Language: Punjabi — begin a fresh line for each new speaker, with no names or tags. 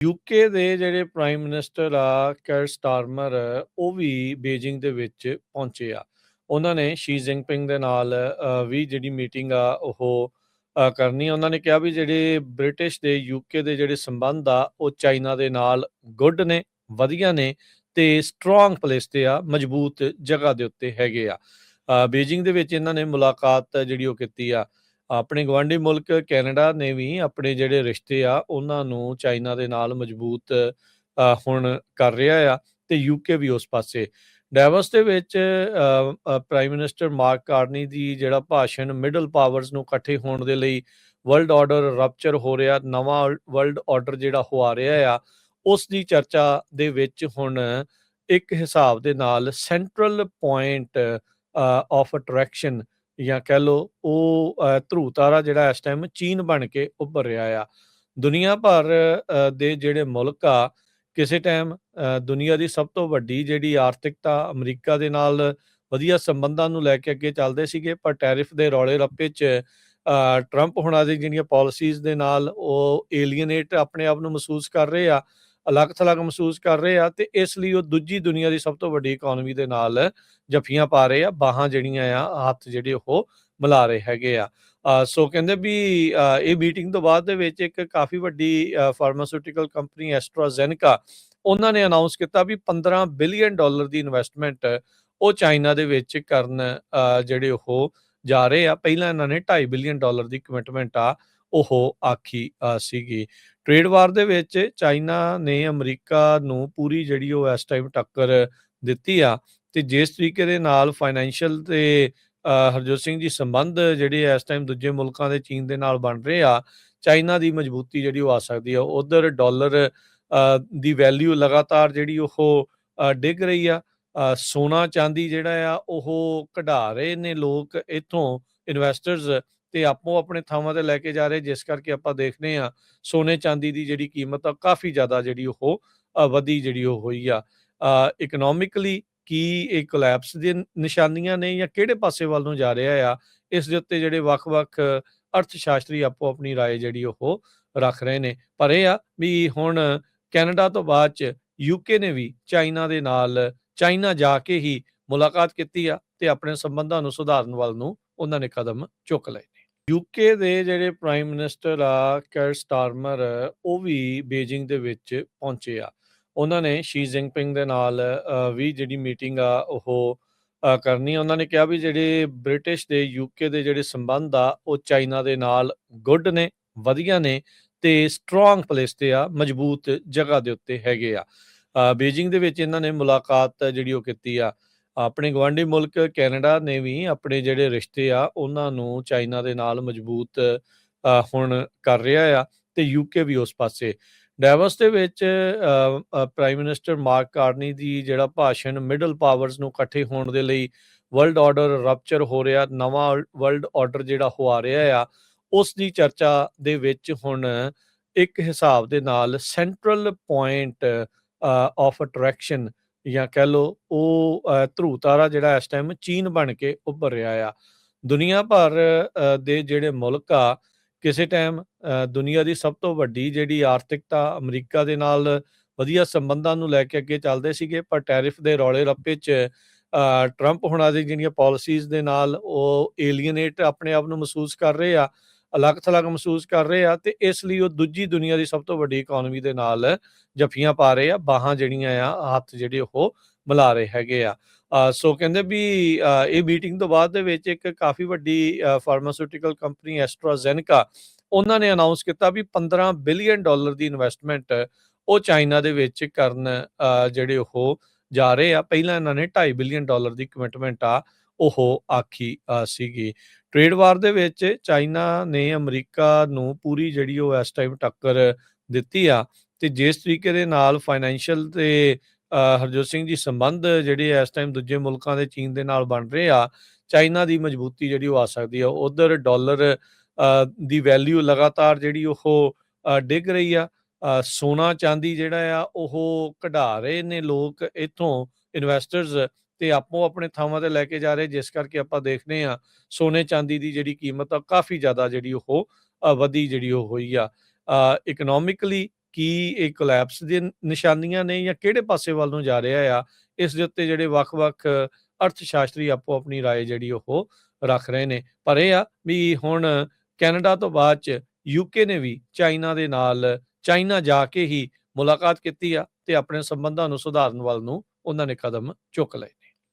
ਯੂਕੇ ਦੇ ਜਿਹੜੇ ਪ੍ਰਾਈਮ ਮਿਨਿਸਟਰ ਆ ਕੇਰ ਸਟਾਰਮਰ ਉਹ ਵੀ ਬੀਜਿੰਗ ਦੇ ਵਿੱਚ ਪਹੁੰਚੇ ਆ। ਉਹਨਾਂ ਨੇ ਸ਼ੀ ਜਿਨਪਿੰਗ ਦੇ ਨਾਲ ਵੀ ਜਿਹੜੀ ਮੀਟਿੰਗ ਆ ਉਹ ਕਰਨੀ ਆ। ਉਹਨਾਂ ਨੇ ਕਿਹਾ ਵੀ ਜਿਹੜੇ ਬ੍ਰਿਟਿਸ਼ ਦੇ ਯੂਕੇ ਦੇ ਜਿਹੜੇ ਸੰਬੰਧ ਆ ਉਹ ਚਾਈਨਾ ਦੇ ਨਾਲ ਗੁੱਡ ਨੇ, ਵਧੀਆ ਨੇ ਤੇ ਸਟਰੋਂਗ ਪਲੇਸ ਤੇ ਆ, ਮਜ਼ਬੂਤ ਜਗ੍ਹਾ ਦੇ ਉੱਤੇ ਹੈਗੇ ਆ। ਬੀਜਿੰਗ ਦੇ ਵਿੱਚ ਇਹਨਾਂ ਨੇ ਮੁਲਾਕਾਤ ਜਿਹੜੀ ਉਹ ਕੀਤੀ ਆ। ਆਪਣੇ ਗਵਾਂਢੀ ਮੁਲਕ ਕੈਨੇਡਾ ਨੇ ਵੀ ਆਪਣੇ ਜਿਹੜੇ ਰਿਸ਼ਤੇ ਆ ਉਹਨਾਂ ਨੂੰ ਚਾਈਨਾ ਦੇ ਨਾਲ ਮਜ਼ਬੂਤ ਹੁਣ ਕਰ ਰਿਹਾ ਆ ਤੇ ਯੂਕੇ ਵੀ ਉਸ ਪਾਸੇ। ਡੈਵੋਸ ਦੇ ਵਿੱਚ ਪ੍ਰਾਈਮ ਮਿਨਿਸਟਰ ਮਾਰਕ ਕਾਰਨੀ ਦੀ ਜਿਹੜਾ ਭਾਸ਼ਣ ਮਿਡਲ ਪਾਵਰਸ ਨੂੰ ਇਕੱਠੇ ਹੋਣ ਦੇ ਲਈ ਵਰਲਡ ਆਰਡਰ ਰਪਚਰ ਹੋ ਰਿਹਾ, ਨਵਾਂ ਵਰਲਡ ਆਰਡਰ ਜਿਹੜਾ ਹੋ ਆ ਰਿਹਾ ਆ, ਉਸ ਦੀ ਚਰਚਾ ਦੇ ਵਿੱਚ ਹੁਣ ਇੱਕ ਹਿਸਾਬ ਦੇ ਨਾਲ ਸੈਂਟਰਲ ਪੁਆਇੰਟ ਆਫ ਅਟਰੈਕਸ਼ਨ ਜਾਂ ਕਹਿ ਲਓ ਉਹ ਧਰੁਵ ਤਾਰਾ ਜਿਹੜਾ ਇਸ ਟਾਈਮ ਚੀਨ ਬਣ ਕੇ ਉੱਭਰ ਰਿਹਾ ਆ। ਦੁਨੀਆ ਭਰ ਦੇ ਜਿਹੜੇ ਮੁਲਕ ਆ, ਕਿਸੇ ਟਾਈਮ ਦੁਨੀਆ ਦੀ ਸਭ ਤੋਂ ਵੱਡੀ ਜਿਹੜੀ ਆਰਥਿਕਤਾ ਅਮਰੀਕਾ ਦੇ ਨਾਲ ਵਧੀਆ ਸੰਬੰਧਾਂ ਨੂੰ ਲੈ ਕੇ ਅੱਗੇ ਚੱਲਦੇ ਸੀਗੇ, ਪਰ ਟੈਰਿਫ ਦੇ ਰੌਲੇ ਰੱਪੇ 'ਚ ਟਰੰਪ ਹੁਣਾਂ ਦੀ ਜਿਹੜੀਆਂ ਪਾਲਿਸੀਜ਼ ਦੇ ਨਾਲ ਉਹ ਏਲੀਅਨੇਟ ਆਪਣੇ ਆਪ ਨੂੰ ਮਹਿਸੂਸ ਕਰ ਰਹੇ ਆ, ਅਲੱਗ-ਥਲੱਗ ਮਹਿਸੂਸ ਕਰ ਰਹੇ ਆ ਤੇ ਇਸ ਲਈ ਉਹ ਦੂਜੀ ਦੁਨੀਆ ਦੀ ਸਭ ਤੋਂ ਵੱਡੀ ਇਕੋਨਮੀ ਦੇ ਨਾਲ ਜੱਫੀਆਂ ਪਾ ਰਹੇ ਆ, ਬਾਹਾਂ ਜਿਹੜੀਆਂ ਆ ਹੱਥ ਜਿਹੜੇ ਉਹ ਮਿਲਾ ਰਹੇ ਹੈਗੇ ਆ। ਸੋ ਕਹਿੰਦੇ ਵੀ ਇਹ ਮੀਟਿੰਗ ਤੋਂ ਬਾਅਦ ਦੇ ਵਿੱਚ ਇੱਕ ਕਾਫੀ ਵੱਡੀ ਫਾਰਮਾਸਿਊਟੀਕਲ ਕੰਪਨੀ ਐਸਟਰਾਜ਼ੈਨੇਕਾ ਉਹਨਾਂ ਨੇ ਅਨਾਉਂਸ ਕੀਤਾ ਵੀ $15 ਬਿਲੀਅਨ ਦੀ ਇਨਵੈਸਟਮੈਂਟ ਉਹ ਚਾਈਨਾ ਦੇ ਵਿੱਚ ਕਰਨ ਜਿਹੜੇ ਉਹ ਜਾ ਰਹੇ ਆ। ਪਹਿਲਾਂ ਇਹਨਾਂ ਨੇ $2.5 ਬਿਲੀਅਨ ਦੀ ਕਮਿਟਮੈਂਟ ਆ ਉਹ ਆਖੀ ਸੀਗੀ। ਟ੍ਰੇਡ ਵਾਰ ਦੇ ਵਿੱਚ ਚਾਈਨਾ ਨੇ ਅਮਰੀਕਾ ਨੂੰ ਪੂਰੀ ਜਿਹੜੀ ਉਹ ਇਸ ਟਾਈਮ ਟੱਕਰ ਦਿੱਤੀ ਆ ਤੇ ਜਿਸ ਤਰੀਕੇ ਦੇ ਨਾਲ ਫਾਈਨੈਂਸ਼ੀਅਲ ਤੇ ਹਰਜੋਤ ਸਿੰਘ ਜੀ ਸੰਬੰਧ ਜਿਹੜੇ ਇਸ ਟਾਈਮ ਦੂਜੇ ਮੁਲਕਾਂ ਦੇ ਚੀਨ ਦੇ ਨਾਲ ਬਣ ਰਹੇ ਆ, ਚਾਈਨਾ ਦੀ ਮਜ਼ਬੂਤੀ ਜਿਹੜੀ ਉਹ ਆ ਸਕਦੀ ਆ। ਉਧਰ ਡਾਲਰ ਦੀ ਵੈਲਿਊ ਲਗਾਤਾਰ ਜਿਹੜੀ ਉਹ ਡਿੱਗ ਰਹੀ ਆ। ਸੋਨਾ ਚਾਂਦੀ ਜਿਹੜਾ ਆ ਉਹ ਕਢਾ ਰਹੇ ਨੇ ਲੋਕ ਇੱਥੋਂ ਇਨਵੈਸਟਰਸ ਤੇ ਆਪੋ ਆਪਣੇ ਥਾਵਾਂ ਤੇ ਲੈ ਕੇ ਜਾ ਰਹੇ, ਜਿਸ ਕਰਕੇ ਆਪਾਂ ਦੇਖਦੇ ਆ ਸੋਨੇ ਚਾਂਦੀ ਦੀ ਜਿਹੜੀ ਕੀਮਤ ਆ ਕਾਫੀ ਜ਼ਿਆਦਾ ਜਿਹੜੀ ਉਹ ਵਧੀ ਜਿਹੜੀ ਉਹ ਹੋਈ ਆ। ਇਕਨੋਮਿਕਲੀ ਕੀ ਇਹ ਕੋਲੈਪਸ ਦੀਆਂ ਨਿਸ਼ਾਨੀਆਂ ਨੇ ਜਾਂ ਕਿਹੜੇ ਪਾਸੇ ਵੱਲ ਨੂੰ ਜਾ ਰਿਹਾ ਆ, ਇਸ ਦੇ ਉੱਤੇ ਜਿਹੜੇ ਵੱਖ-ਵੱਖ ਅਰਥ ਸ਼ਾਸਤਰੀ ਆਪੋ ਆਪਣੀ ਰਾਏ ਜਿਹੜੀ ਉਹ ਰੱਖ ਰਹੇ ਨੇ। ਪਰ ਇਹ ਆ ਵੀ ਹੁਣ ਕੈਨੇਡਾ ਤੋਂ ਬਾਅਦ 'ਚ ਯੂਕੇ ਨੇ ਵੀ ਚਾਈਨਾ ਦੇ ਨਾਲ ਚਾਈਨਾ ਜਾ ਕੇ ਹੀ ਮੁਲਾਕਾਤ ਕੀਤੀ ਆ ਤੇ ਆਪਣੇ ਸੰਬੰਧਾਂ ਨੂੰ ਸੁਧਾਰਨ ਵੱਲ ਨੂੰ ਉਹਨਾਂ ਨੇ ਕਦਮ ਚੁੱਕ ਲਏ ਨੇ। ਯੂਕੇ ਦੇ ਜਿਹੜੇ ਪ੍ਰਾਈਮ ਮਿਨਿਸਟਰ ਆ ਕੇਰ ਸਟਾਰਮਰ ਉਹ ਵੀ ਬੀਜਿੰਗ ਦੇ ਵਿੱਚ ਪਹੁੰਚੇ ਆ। ਉਹਨਾਂ ਨੇ ਸ਼ੀ ਜਿਨਪਿੰਗ ਦੇ ਨਾਲ ਵੀ ਜਿਹੜੀ ਮੀਟਿੰਗ ਆ ਉਹ ਕਰਨੀ ਆ। ਉਹਨਾਂ ਨੇ ਕਿਹਾ ਵੀ ਜਿਹੜੇ ਬ੍ਰਿਟਿਸ਼ ਦੇ ਯੂਕੇ ਦੇ ਜਿਹੜੇ ਸੰਬੰਧ ਆ ਉਹ ਚਾਈਨਾ ਦੇ ਨਾਲ ਗੁੱਡ ਨੇ, ਵਧੀਆ ਨੇ ਤੇ ਸਟਰੋਂਗ ਪਲੇਸ ਤੇ ਆ, ਮਜ਼ਬੂਤ ਜਗ੍ਹਾ ਦੇ ਉੱਤੇ ਹੈਗੇ ਆ। ਬੀਜਿੰਗ ਦੇ ਵਿੱਚ ਇਹਨਾਂ ਨੇ ਮੁਲਾਕਾਤ ਜਿਹੜੀ ਉਹ ਕੀਤੀ ਆ। ਆਪਣੇ ਗਵਾਂਢੀ ਮੁਲਕ ਕੈਨੇਡਾ ਨੇ ਵੀ ਆਪਣੇ ਜਿਹੜੇ ਰਿਸ਼ਤੇ ਆ ਉਹਨਾਂ ਨੂੰ ਚਾਈਨਾ ਦੇ ਨਾਲ ਮਜ਼ਬੂਤ ਹੁਣ ਕਰ ਰਿਹਾ ਆ ਤੇ ਯੂਕੇ ਵੀ ਉਸ ਪਾਸੇ। ਡੈਵੋਸ ਦੇ ਵਿੱਚ ਪ੍ਰਾਈਮ ਮਿਨਿਸਟਰ ਮਾਰਕ ਕਾਰਨੀ ਦੀ ਜਿਹੜਾ ਭਾਸ਼ਣ ਮਿਡਲ ਪਾਵਰਸ ਨੂੰ ਇਕੱਠੇ ਹੋਣ ਦੇ ਲਈ ਵਰਲਡ ਆਰਡਰ ਰਪਚਰ ਹੋ ਰਿਹਾ, ਨਵਾਂ ਵਰਲਡ ਆਰਡਰ ਜਿਹੜਾ ਹੋ ਆ ਰਿਹਾ ਆ, ਉਸ ਦੀ ਚਰਚਾ ਦੇ ਵਿੱਚ ਹੁਣ ਇੱਕ ਹਿਸਾਬ ਦੇ ਨਾਲ ਸੈਂਟਰਲ ਪੁਆਇੰਟ ਆਫ ਅਟਰੈਕਸ਼ਨ ਜਾਂ ਕਹਿ ਲਓ ਉਹ ਧਰੁਵ ਤਾਰਾ ਜਿਹੜਾ ਇਸ ਟਾਈਮ ਚੀਨ ਬਣ ਕੇ ਉੱਭਰ ਰਿਹਾ ਆ। ਦੁਨੀਆ ਭਰ ਦੇ ਜਿਹੜੇ ਮੁਲਕ ਆ, ਕਿਸੇ ਟਾਈਮ ਦੁਨੀਆ ਦੀ ਸਭ ਤੋਂ ਵੱਡੀ ਜਿਹੜੀ ਆਰਥਿਕਤਾ ਅਮਰੀਕਾ ਦੇ ਨਾਲ ਵਧੀਆ ਸੰਬੰਧਾਂ ਨੂੰ ਲੈ ਕੇ ਅੱਗੇ ਚੱਲਦੇ ਸੀਗੇ, ਪਰ ਟੈਰਿਫ ਦੇ ਰੌਲੇ ਰੱਪੇ 'ਚ ਟਰੰਪ ਹੁਣਾਂ ਦੀ ਜਿਹੜੀਆਂ ਪਾਲਿਸੀਜ਼ ਦੇ ਨਾਲ ਉਹ ਏਲੀਅਨੇਟ ਆਪਣੇ ਆਪ ਨੂੰ ਮਹਿਸੂਸ ਕਰ ਰਹੇ ਆ, ਅਲੱਗ-ਥਲੱਗ ਮਹਿਸੂਸ ਕਰ ਰਹੇ ਆ ਤੇ ਇਸ ਲਈ ਉਹ ਦੂਜੀ ਦੁਨੀਆ ਦੀ ਸਭ ਤੋਂ ਵੱਡੀ ਇਕੋਨਮੀ ਦੇ ਨਾਲ ਜੱਫੀਆਂ ਪਾ ਰਹੇ ਆ, ਬਾਹਾਂ ਜਿਹੜੀਆਂ ਆ ਹੱਥ ਜਿਹੜੇ ਉਹ ਮਿਲਾ ਰਹੇ ਹੈਗੇ ਆ। ਸੋ ਕਹਿੰਦੇ ਵੀ ਇਹ ਮੀਟਿੰਗ ਤੋਂ ਬਾਅਦ ਦੇ ਵਿੱਚ ਇੱਕ ਕਾਫੀ ਵੱਡੀ ਫਾਰਮਾਸਿਊਟੀਕਲ ਕੰਪਨੀ ਐਸਟਰਾਜ਼ੈਨੇਕਾ ਉਹਨਾਂ ਨੇ ਅਨਾਉਂਸ ਕੀਤਾ ਵੀ $15 ਬਿਲੀਅਨ ਦੀ ਇਨਵੈਸਟਮੈਂਟ ਉਹ ਚਾਈਨਾ ਦੇ ਵਿੱਚ ਕਰਨ ਜਿਹੜੇ ਉਹ ਜਾ ਰਹੇ ਆ। ਪਹਿਲਾਂ ਇਹਨਾਂ ਨੇ $2.5 ਬਿਲੀਅਨ ਦੀ ਕਮਿਟਮੈਂਟ ਆ ਉਹ ਆਖੀ ਸੀਗੀ। ਟ੍ਰੇਡ ਵਾਰ ਦੇ ਵਿੱਚ ਚਾਈਨਾ ਨੇ ਅਮਰੀਕਾ ਨੂੰ ਪੂਰੀ ਜਿਹੜੀ ਉਹ ਇਸ ਟਾਈਮ ਟੱਕਰ ਦਿੱਤੀ ਆ ਤੇ ਜਿਸ ਤਰੀਕੇ ਦੇ ਨਾਲ ਫਾਈਨੈਂਸ਼ੀਅਲ ਤੇ ਹਰਜੋਤ ਸਿੰਘ ਜੀ ਸੰਬੰਧ ਜਿਹੜੇ ਇਸ ਟਾਈਮ ਦੂਜੇ ਮੁਲਕਾਂ ਦੇ ਚੀਨ ਦੇ ਨਾਲ ਬਣ ਰਹੇ ਆ, ਚਾਈਨਾ ਦੀ ਮਜ਼ਬੂਤੀ ਜਿਹੜੀ ਉਹ ਆ ਸਕਦੀ ਆ। ਉਧਰ ਡਾਲਰ ਦੀ ਵੈਲਿਊ ਲਗਾਤਾਰ ਜਿਹੜੀ ਉਹ ਡਿੱਗ ਰਹੀ ਆ। ਸੋਨਾ ਚਾਂਦੀ ਜਿਹੜਾ ਆ ਉਹ ਕਢਾ ਰਹੇ ਨੇ ਲੋਕ ਇੱਥੋਂ ਇਨਵੈਸਟਰਸ ਤੇ ਆਪੋ ਆਪਣੇ ਥਾਵਾਂ ਤੇ ਲੈ ਕੇ ਜਾ ਰਹੇ, ਜਿਸ ਕਰਕੇ ਆਪਾਂ ਦੇਖਦੇ ਆ ਸੋਨੇ ਚਾਂਦੀ ਦੀ ਜਿਹੜੀ ਕੀਮਤ ਆ ਕਾਫੀ ਜ਼ਿਆਦਾ ਜਿਹੜੀ ਉਹ ਵਧੀ ਜਿਹੜੀ ਉਹ ਹੋਈ ਆ। ਇਕਨੋਮਿਕਲੀ ਕੀ ਇਹ ਕੋਲੈਪਸ ਦੀਆਂ ਨਿਸ਼ਾਨੀਆਂ ਨੇ ਜਾਂ ਕਿਹੜੇ ਪਾਸੇ ਵੱਲ ਨੂੰ ਜਾ ਰਿਹਾ ਆ, ਇਸ ਦੇ ਉੱਤੇ ਜਿਹੜੇ ਵੱਖ-ਵੱਖ ਅਰਥ ਸ਼ਾਸਤਰੀ ਆਪੋ ਆਪਣੀ ਰਾਏ ਜਿਹੜੀ ਉਹ ਰੱਖ ਰਹੇ ਨੇ। ਪਰ ਇਹ ਆ ਵੀ ਹੁਣ ਕੈਨੇਡਾ ਤੋਂ ਬਾਅਦ 'ਚ ਯੂਕੇ ਨੇ ਵੀ ਚਾਈਨਾ ਜਾ ਕੇ ਹੀ ਮੁਲਾਕਾਤ ਕੀਤੀ ਆ ਤੇ ਆਪਣੇ ਸੰਬੰਧਾਂ ਨੂੰ ਸੁਧਾਰਨ ਵੱਲ ਨੂੰ ਉਹਨਾਂ ਨੇ ਕਦਮ ਚੁੱਕ ਲਏ।